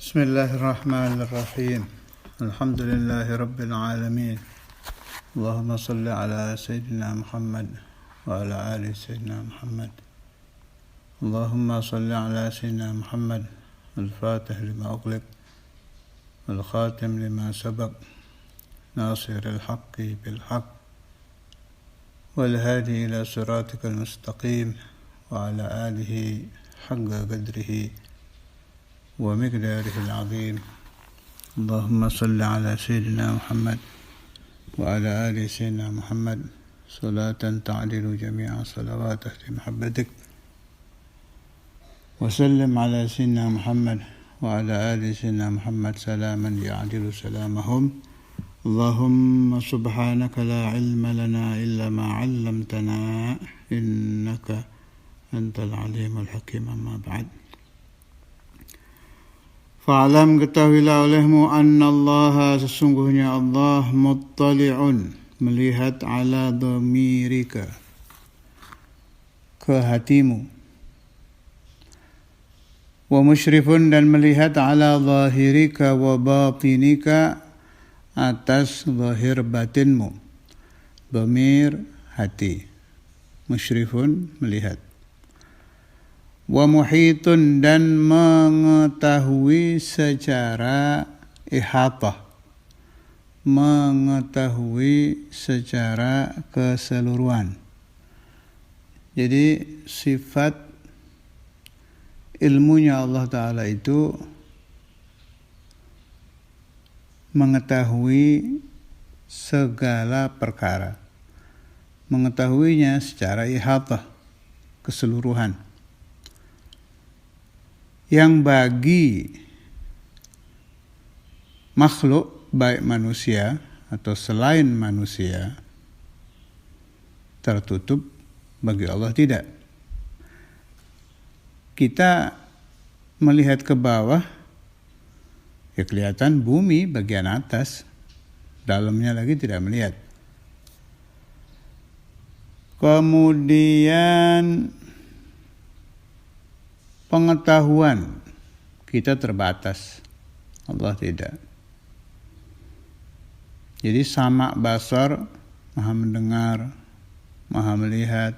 بسم الله الرحمن الرحيم الحمد لله رب العالمين اللهم صل على سيدنا محمد وعلى آل سيدنا محمد اللهم صل على سيدنا محمد الفاتح لما أغلق والخاتم لما سبق ناصر الحق بالحق والهادي إلى صراطك المستقيم وعلى آله حق قدره ومقداره العظيم اللهم صل على سيدنا محمد وعلى آل سيدنا محمد صلاة تعدل جميع صلواتك بمحبتك وسلم على سيدنا محمد وعلى آل سيدنا محمد سلاما يعدل سلامهم اللهم سبحانك لا علم لنا إلا ما علمتنا إنك أنت العليم الحكيم أما بعد Fa'alam ketahuilah olehmu annallaha sesungguhnya Allah muttali'un melihat ala dhamirika ke hatimu wa musyrifun dan melihat ala zahirika wa batinika atas zahir batinmu dhamir hati musyrifun melihat wa muhitun dan mengetahui secara ihatah mengetahui secara keseluruhan. Jadi sifat ilmunya Allah Ta'ala itu mengetahui segala perkara, mengetahuinya secara ihatah keseluruhan. Yang bagi makhluk baik manusia atau selain manusia tertutup, bagi Allah tidak. Kita melihat ke bawah ya kelihatan bumi bagian atas, dalamnya lagi tidak melihat. Kemudian pengetahuan kita terbatas, Allah tidak. Jadi sama basar, maha mendengar, maha melihat,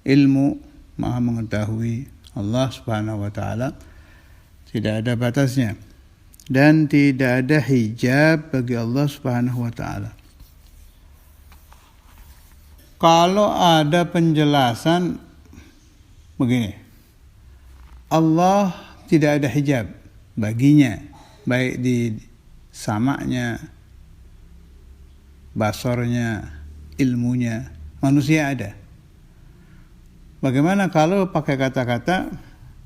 ilmu, maha mengetahui. Allah Subhanahu wa Ta'ala tidak ada batasnya dan tidak ada hijab bagi Allah Subhanahu wa Ta'ala. Kalau ada penjelasan begini, Allah tidak ada hijab baginya, baik di samanya, basornya, ilmunya. Manusia ada. Bagaimana kalau pakai kata-kata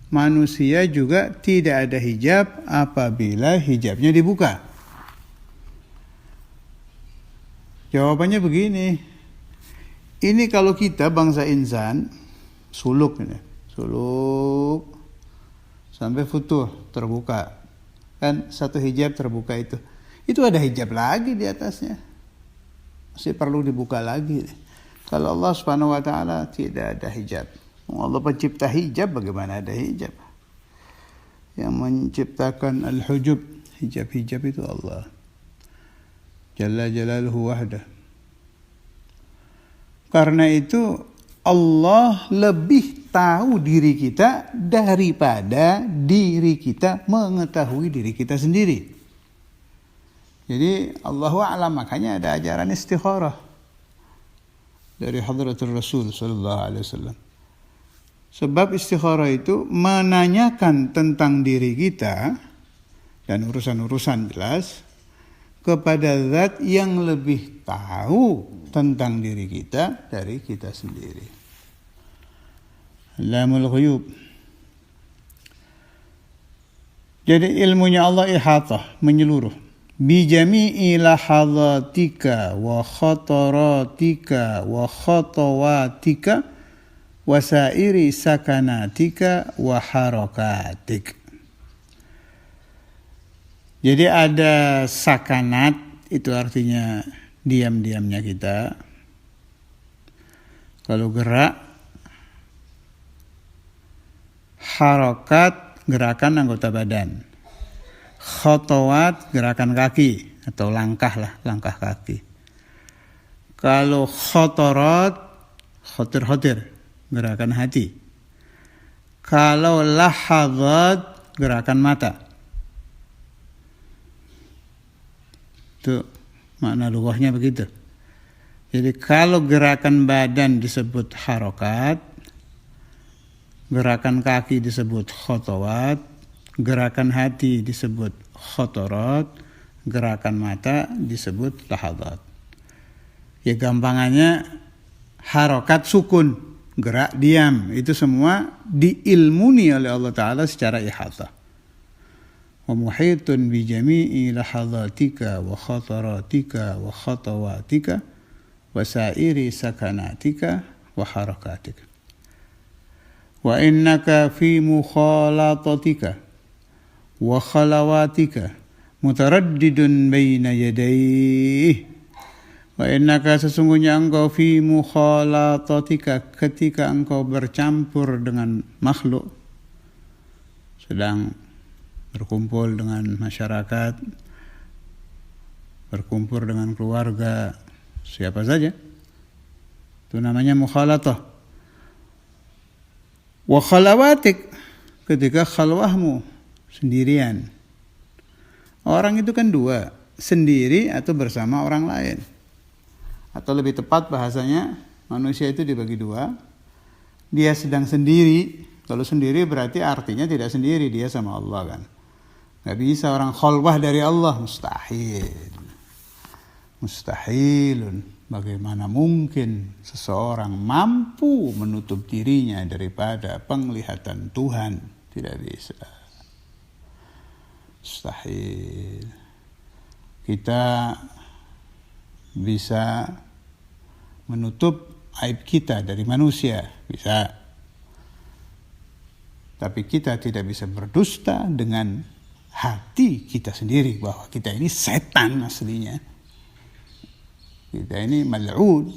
manusia juga tidak ada hijab apabila hijabnya dibuka? Jawabannya begini. Ini kalau kita bangsa insan, suluk sampai futuh terbuka, kan satu hijab terbuka itu ada hijab lagi di atasnya, masih perlu dibuka lagi. Kalau Allah Subhanahu wa Ta'ala tidak ada hijab. Allah pencipta hijab, bagaimana ada hijab? Yang menciptakan al-hujub, hijab-hijab itu Allah Jalla Jalaluhu wahdah. Karena itu Allah lebih tahu diri kita daripada diri kita mengetahui diri kita sendiri. Jadi Allahu a'lam, makanya ada ajaran istikharah dari Hadratul Rasul sallallahu alaihi wasallam. Sebab istikharah itu menanyakan tentang diri kita dan urusan-urusan jelas kepada zat yang lebih tahu tentang diri kita dari kita sendiri. Alamul ghuyub. Jadi ilmunya Allah ihatah, menyeluruh. Bi jami'i lahadhatika wa khataratika wa khatawatika wa sairi sakanatika wa harakatik. Jadi ada sakanat, itu artinya diam-diamnya kita. Kalau gerak, harokat, gerakan anggota badan. Khotowat gerakan kaki atau langkah lah, langkah kaki. Kalau khotorot, khotir-khotir, gerakan hati. Kalau lahadzat, gerakan mata. Itu makna lughahnya begitu. Jadi kalau gerakan badan disebut harokat, gerakan kaki disebut khotowat, gerakan hati disebut khotorot, gerakan mata disebut lahadzat. Ya gampangannya harokat sukun, gerak diam, itu semua diilmuni oleh Allah Ta'ala secara ihatah. Wa muhitun bi jami'i lahadzatika wa khataratika wa khatawatika wa sa'iri sakanatika wa harakatika. Wa innaka fi mukhalatatika wa khalawatika mutaraddidun baina yadayhi. Wa innaka sesungguhnya engkau fi mukhalatatika, ketika engkau bercampur dengan makhluk, sedang berkumpul dengan masyarakat, berkumpul dengan keluarga, siapa saja, itu namanya mukhalatah. Wa khalawatik, ketika khalwahmu, sendirian. Orang itu kan dua, sendiri atau bersama orang lain. Atau lebih tepat bahasanya, manusia itu dibagi dua. Dia sedang sendiri. Kalau sendiri berarti artinya tidak sendiri, dia sama Allah kan. Gak bisa orang khalwah dari Allah, mustahil. Mustahilun. Bagaimana mungkin seseorang mampu menutup dirinya daripada penglihatan Tuhan? Tidak bisa. Mustahil. Kita bisa menutup aib kita dari manusia, bisa. Tapi kita tidak bisa berdusta dengan hati kita sendiri bahwa kita ini setan aslinya. Kita ini mal'un.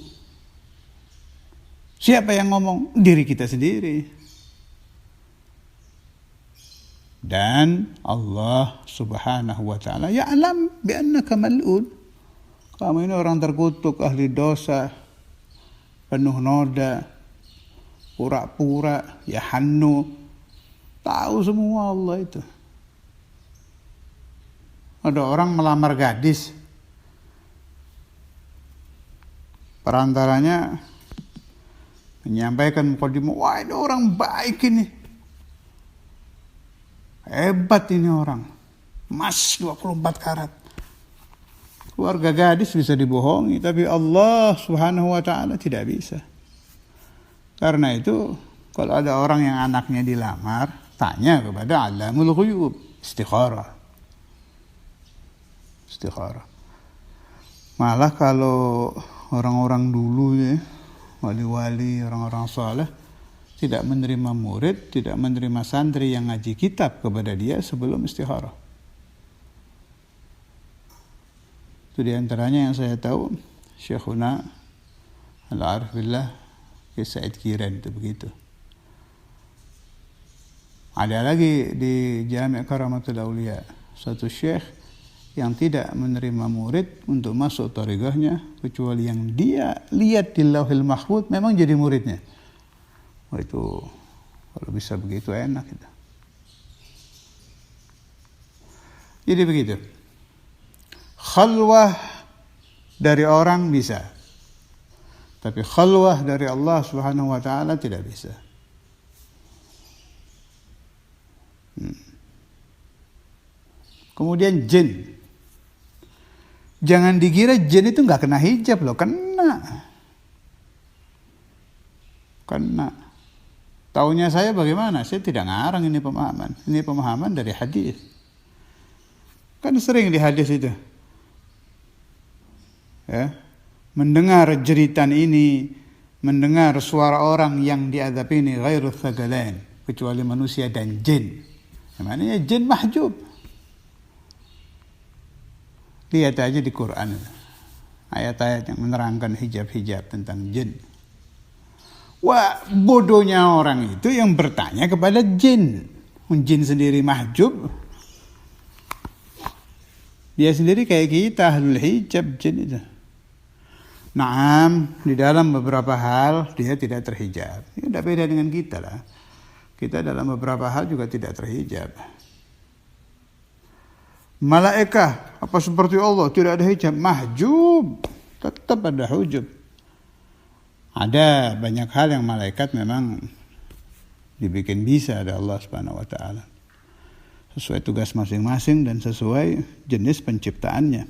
Siapa yang ngomong? Diri kita sendiri. Dan Allah Subhanahu wa ta'ala ya'lam bi'annaka mal'un. Kamu ini orang terkutuk, ahli dosa, penuh noda, pura-pura, ya hannu. Tahu semua Allah itu. Ada orang melamar gadis, perantaranya menyampaikan mukadimah, wah ini orang baik ini. Hebat ini orang. Emas 24 karat. Keluarga gadis bisa dibohongi, tapi Allah Subhanahu wa ta'ala tidak bisa. Karena itu, kalau ada orang yang anaknya dilamar, tanya kepada Alamul Ghuyub, istikharah. Istikharah. Malah kalau orang-orang dulu ya, wali-wali, orang-orang saleh, tidak menerima murid, tidak menerima santri yang ngaji kitab kepada dia sebelum istikharah. Itu diantaranya yang saya tahu, Syekhuna Al-Arif Billah Said Kiran itu begitu. Ada lagi di Jami' Karamatul Aulia, satu syekh yang tidak menerima murid untuk masuk thariqahnya kecuali yang dia lihat di Lauhil Mahfuz memang jadi muridnya. Oh, itu kalau bisa begitu enak itu. Jadi begitu. Khalwah dari orang bisa, tapi khalwah dari Allah Subhanahu wa ta'ala tidak bisa. Kemudian jin. Jangan dikira jin itu nggak kena hijab loh, kena. Taunya saya bagaimana? Saya tidak ngarang ini pemahaman. Ini pemahaman dari hadis. Kan sering di hadis itu. Ya, mendengar jeritan ini, mendengar suara orang yang diazab ini ghairu thaqalain, kecuali manusia dan jin. Namanya jin mahjub. Lihat aja di Quran ayat-ayat yang menerangkan hijab-hijab tentang jin. Wah, bodohnya orang itu yang bertanya kepada jin. Jin sendiri mahjub. Dia sendiri kayak kita, ahlul hijab jin itu. Naam, di dalam beberapa hal dia tidak terhijab. Ya, tidak beda dengan kita lah. Kita dalam beberapa hal juga tidak terhijab. Malaikah apa seperti Allah tidak ada hijab? Mahjub, tetap ada hujub. Ada banyak hal yang malaikat memang dibikin bisa oleh Allah Subhanahu wa taala. Sesuai tugas masing-masing dan sesuai jenis penciptaannya.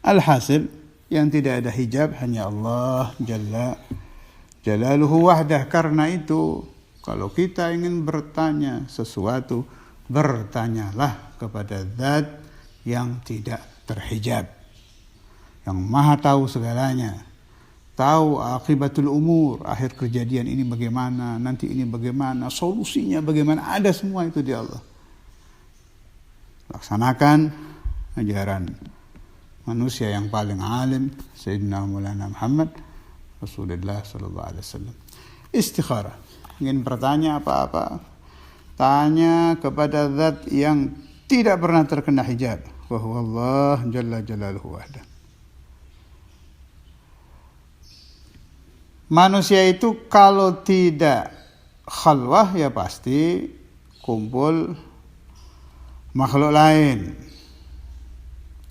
Alhasil yang tidak ada hijab hanya Allah Jalla Jalaluhu wahdah. Karena itu kalau kita ingin bertanya sesuatu, bertanyalah kepada Zat yang tidak terhijab, yang maha tahu segalanya, tahu akibatul umur, akhir kejadian ini bagaimana, nanti ini bagaimana, solusinya bagaimana, ada semua itu di Allah. Laksanakan ajaran manusia yang paling alim, Sayyidina Maulana Muhammad Rasulullah sallallahu alaihi wasallam. Istikharah, ingin bertanya apa-apa, tanya kepada Zat yang tidak pernah terkena hijab, wa huwa Allah Jalla Jalaluhu wahdah. Manusia itu kalau tidak khalwah ya pasti kumpul makhluk lain.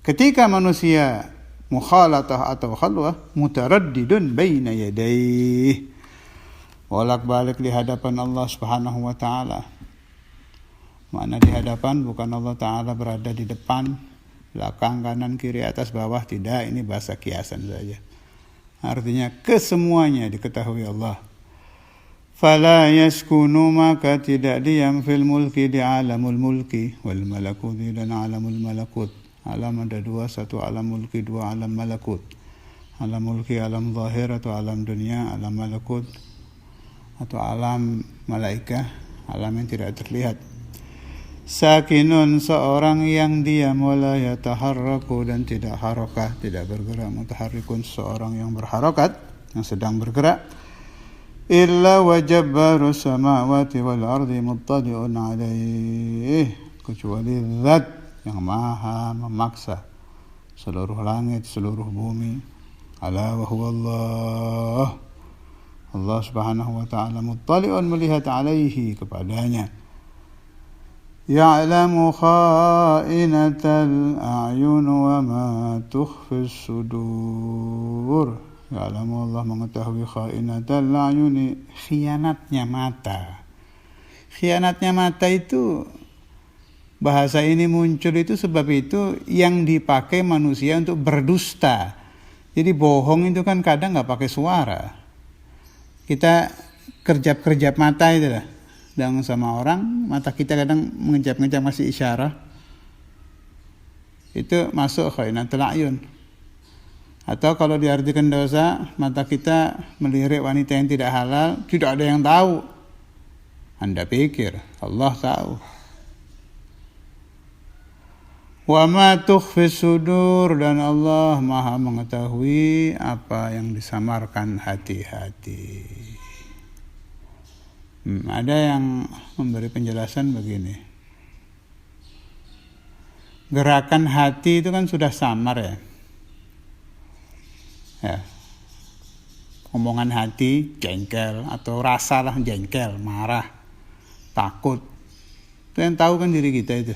Ketika manusia mukhalatah atau khalwah, mutaraddidun baina yadayhi, bolak-balik di hadapan Allah Subhanahu wa taala. Mana di hadapan, bukan Allah taala berada di depan, belakang, kanan, kiri, atas, bawah, tidak, ini bahasa kiasan saja. Artinya kesemuanya diketahui Allah. Fala yaskunu, maka tidak diam, fil mulki, di alamul mulki, wal malakuti, dan alamul malakut. Alam ada dua, satu alam mulki, dua alam malakut. Alam mulki alam zahir atau alam dunia, alam malakut atau alam malaikah, alam yang tidak terlihat. Sakinun, seorang yang diam, wala yataharraku, dan tidak harakah, tidak bergerak. Mutaharrikun, seorang yang berharakat, yang sedang bergerak. Illa wajabbaru samawati wal ardi muttali'un alaih, kecuali Zat yang maha memaksa seluruh langit, seluruh bumi. Ala wa huwa Allah, Allah Subhanahu wa ta'ala muttali'un, melihat alaihi, kepadanya. Ya'lamu kha'inatal a'yun wa ma tukhfis sudur. Ya'lamu, Allah mengetahui kha'inatal a'yuni, khianatnya mata. Khianatnya mata itu, bahasa ini muncul itu sebab itu yang dipakai manusia untuk berdusta. Jadi bohong itu kan kadang nggak pakai suara. Kita kerjap-kerjap mata itu lah. Dan sama orang, mata kita kadang mengejap-ngejap, masih isyarat. Itu masuk khainatul a'yun. Atau kalau diartikan dosa, mata kita melirik wanita yang tidak halal, tidak ada yang tahu. Anda pikir Allah tahu. Wa ma tukhfis sudur, dan Allah maha mengetahui apa yang disamarkan hati-hati. Ada yang memberi penjelasan begini. Gerakan hati itu kan sudah samar ya. Ya. Omongan hati jengkel, atau rasa lah jengkel, marah, takut. Itu yang tahu kan diri kita itu.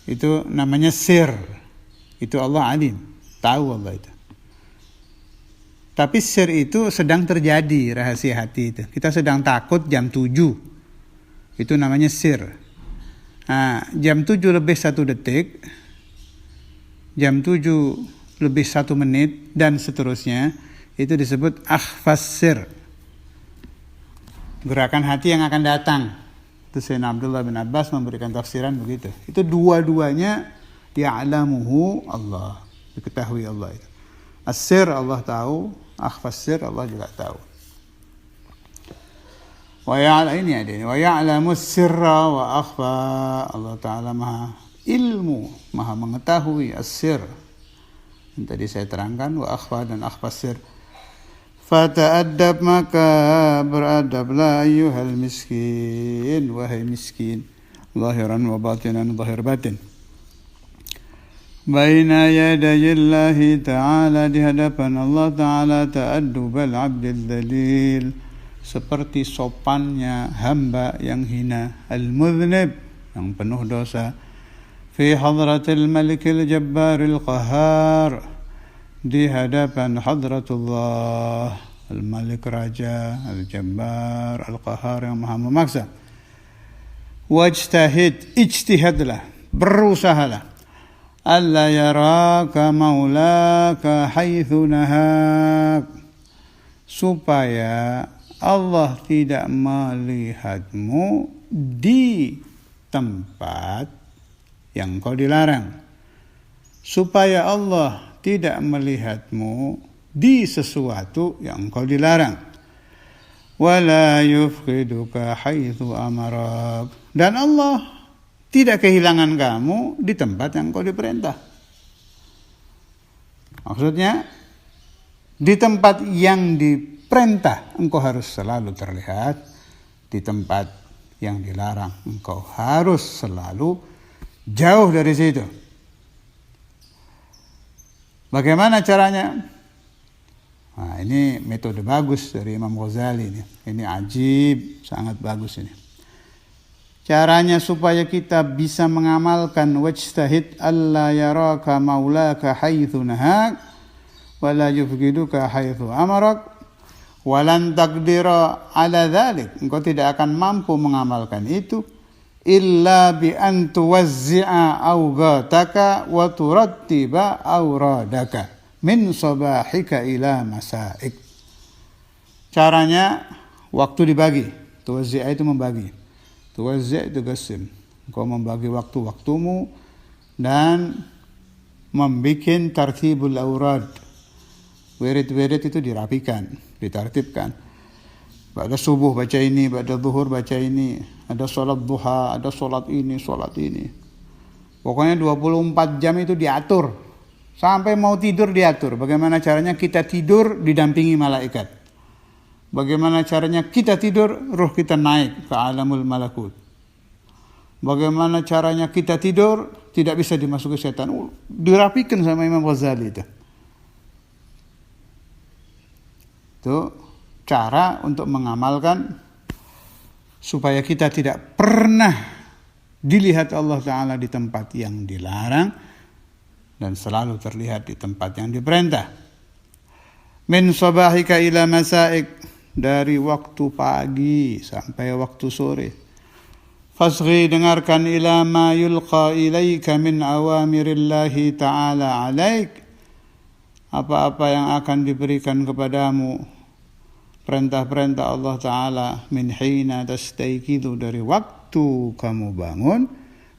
Itu namanya sir. Itu Allah alim, tahu Allah itu. Tapi sir itu sedang terjadi, rahasia hati itu. Kita sedang takut jam 7. Itu namanya sir. Nah, jam 7 lebih 1 detik, jam 7 lebih 1 menit, dan seterusnya, itu disebut akhfas sir. Gerakan hati yang akan datang. Itu Sayyidina Abdullah bin Abbas memberikan tafsiran begitu. Itu dua-duanya ya'lamuhu Allah, diketahui Allah itu. As-sir Allah tahu, akhfas sir Allah juga tahu. Wa ya'lamu sirra wa akhfa, Allah Ta'ala maha ilmu, maha mengetahui as-sir. Yang tadi saya terangkan, wa akhfa dan akhfas sir. Fata'addab, maka beradablah ayyuhal miskin, wahai miskin, zahiran wa batinan, zahir batin. baina yadayillahi ta'ala, di hadapan Allah Ta'ala, ta'addubal abdil dalil, seperti sopannya hamba yang hina, al-mudhnib, yang penuh dosa, fi hadratil malikil jabbaril qahar, di hadapan hadratullah al-malik, raja, al-jabbar, al-qahar, yang maha memaksa. Wajtahid, ijtihadlah, berusahalah, alla yaraka maulaka haitsu nahak, supaya Allah tidak melihatmu di tempat yang kau dilarang, supaya Allah tidak melihatmu di sesuatu yang kau dilarang. Wala yufqiduka haitsu amarak, dan Allah tidak kehilangan kamu di tempat yang kau diperintah. Maksudnya, di tempat yang diperintah engkau harus selalu terlihat, di tempat yang dilarang engkau harus selalu jauh dari situ. Bagaimana caranya? Nah, ini metode bagus dari Imam Ghazali ini. Ini ajib, sangat bagus ini. Caranya supaya kita bisa mengamalkan wajtahid alla yaraka maulaka haitsu nahak wala yufqiduka haitsu amarak walan taqdira ala dzalik, engkau tidak akan mampu mengamalkan itu illa bi an tuwazzi'a awqataka wa turattiba awradaka min sabahika ila masaik. Caranya waktu dibagi. Tuwazzi'a itu membagi. Tuwazzi' itu qasim. Engkau membagi waktu-waktumu dan membikin tartibul aurad. Wirid-wirid itu dirapikan, ditartibkan. Pada subuh baca ini, pada zuhur baca ini, ada sholat duha, ada sholat ini, sholat ini. Pokoknya 24 jam itu diatur. Sampai mau tidur diatur. Bagaimana caranya kita tidur didampingi malaikat. Bagaimana caranya kita tidur, ruh kita naik ke alamul malakut. Bagaimana caranya kita tidur, tidak bisa dimasuki setan. Dirapikan sama Imam Ghazali itu. Itu cara untuk mengamalkan supaya kita tidak pernah dilihat Allah Ta'ala di tempat yang dilarang dan selalu terlihat di tempat yang diperintah. Min sabahika ila masaik, dari waktu pagi sampai waktu sore. Fasghi, dengarkan, ila ma yulqa ilaika min awamirillahi ta'ala alaik, apa-apa yang akan diberikan kepadamu, perintah-perintah Allah Ta'ala, min hina tastayqidu, dari waktu kamu bangun,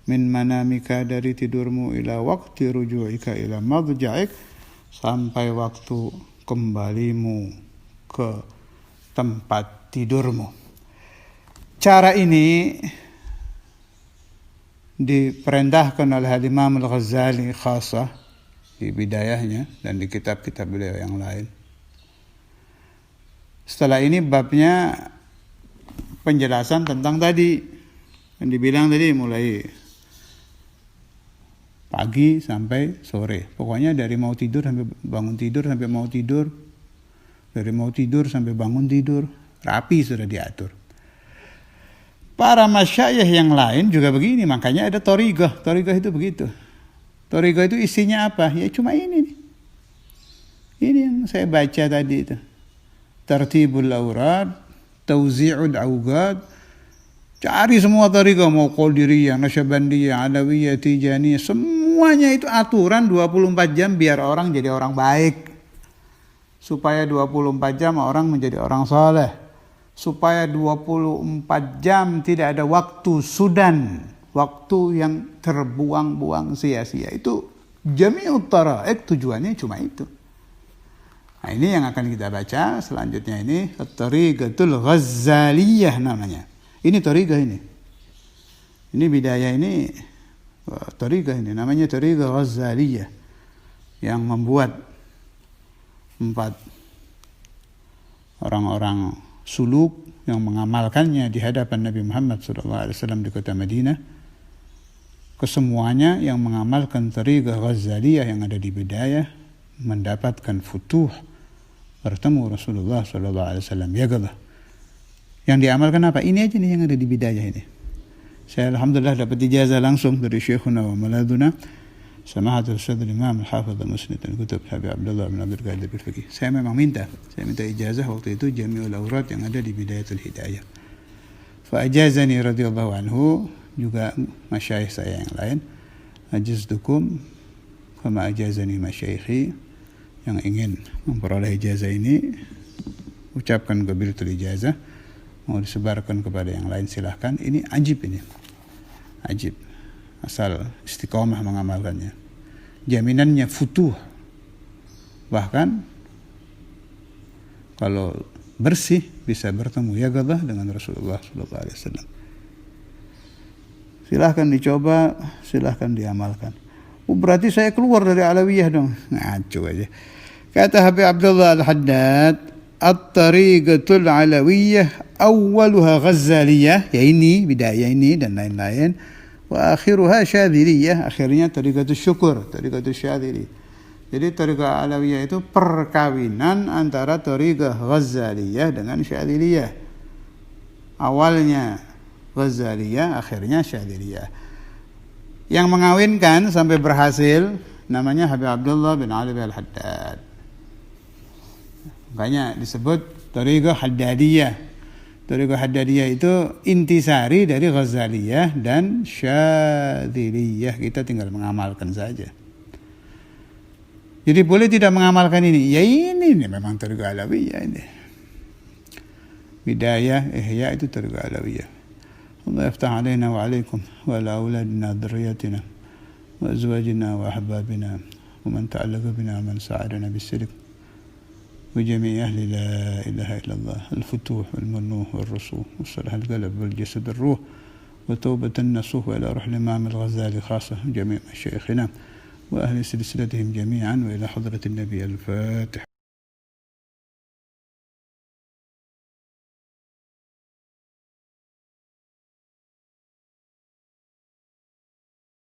min manamika, dari tidurmu, ila waktu ruju'ika ila madja'ik, sampai waktu kembalimu ke tempat tidurmu. Cara ini diperintahkan oleh Imam Al-Ghazali khasah di bidayahnya dan di kitab-kitab beliau yang lain. Setelah ini babnya penjelasan tentang tadi yang dibilang tadi, mulai pagi sampai sore. Pokoknya dari mau tidur sampai bangun tidur, sampai mau tidur, dari mau tidur sampai bangun tidur, rapi sudah diatur. Para masyayikh yang lain juga begini, makanya ada thariqah. Thariqah itu begitu. Thariqah itu isinya apa? Ya cuma ini nih. Ini yang saya baca tadi itu. Tartibul aurad, tauzi'ul awqat. Cari semua thariqah, mau Qadiriyah, Nasyabandiyah, Alawiyah, Tijaniyah, semuanya itu aturan 24 jam biar orang jadi orang baik. Supaya 24 jam orang menjadi orang saleh. Supaya 24 jam tidak ada waktu sudan, waktu yang terbuang-buang sia-sia. Itu jami'ut tara'iq, tujuannya cuma itu. Nah, ini yang akan kita baca selanjutnya, ini At-Tariqatul Ghazaliyah namanya. Ini Tariqah ini. Ini bidayah ini, Tariqah ini namanya Tariqah Ghazaliyah, yang membuat 4 orang-orang suluk yang mengamalkannya di hadapan Nabi Muhammad SAW di kota Madinah. kesemuanya yang mengamalkan tariqah Ghazaliyah yang ada di Bidayah mendapatkan futuh, bertemu Rasulullah SAW yaqadzah. Yang diamalkan apa? Ini aja nih yang ada di Bidayah ini. Saya alhamdulillah dapat ijazah langsung dari Syekhuna wa Maladuna Samahatul Ustadz Imam Al-Hafidh Al-Musnid Al-Kutub Habib Abdullah bin Abdul Qadir Al-Fiqih. Saya memang minta ijazah waktu itu Jami'ul Awrad yang ada di Bidayatul Hidayah. Fa'ajazani radhiyallahu anhu, juga masyayikh saya yang lain. Ajaztukum kama ajazani masyayikhi. Yang ingin memperoleh ijazah ini, ucapkan qabiltul ijazah. Mau disebarkan kepada yang lain silahkan. Ini ajib ini. Ajib. Asal istiqomah mengamalkannya. Jaminannya futuh. Bahkan kalau bersih bisa bertemu yaqadzah dengan Rasulullah SAW. Silahkan dicoba, silahkan diamalkan. Berarti saya keluar dari Alawiyah dong. Ngaco aja. Kata Habib Abdullah Al-Haddad, At-tariqatul Alawiyah awwaluha Ghazaliyah, ya ini Bidayah ini dan lain-lain, wa akhiruha Syadziliyah, akhirnya tariqatul syukur, tariqatul Syadzili. Jadi tariqah Alawiyah itu perkawinan antara tariqah Ghazaliyah dengan Syadziliyah. Awalnya Ghazaliyah, akhirnya Syadziliyah. Yang mengawinkan sampai berhasil namanya Habib Abdullah bin Ali Al-Haddad. Makanya disebut tariqah Haddadiyah. Tariqah Haddadiyah itu intisari dari Ghazaliyah dan Syadziliyah. Kita tinggal mengamalkan saja. Jadi boleh tidak mengamalkan ini? Ya ini memang tariqah Alawiyah ini. Bidayah, Ihya itu tariqah Alawiyah. Allah yaftah alaina wa alaikum wa ala auladina dhurriyyatina wa azwajina wa ahbabina wa man ta'allaqa bina man sa'adana bis-sidq wa jami' ahli la ilaha illallah al-futuh wal-munuh wal-rusuh wa salah al-qalb wal-jasad al-ruh wa tawbatan nasuh wa ila ruh al-imam al-Ghazali khasah jami' masyayikhina wa ahli silsilatihim jami'an wa ila hadratin nabi al-Fatih.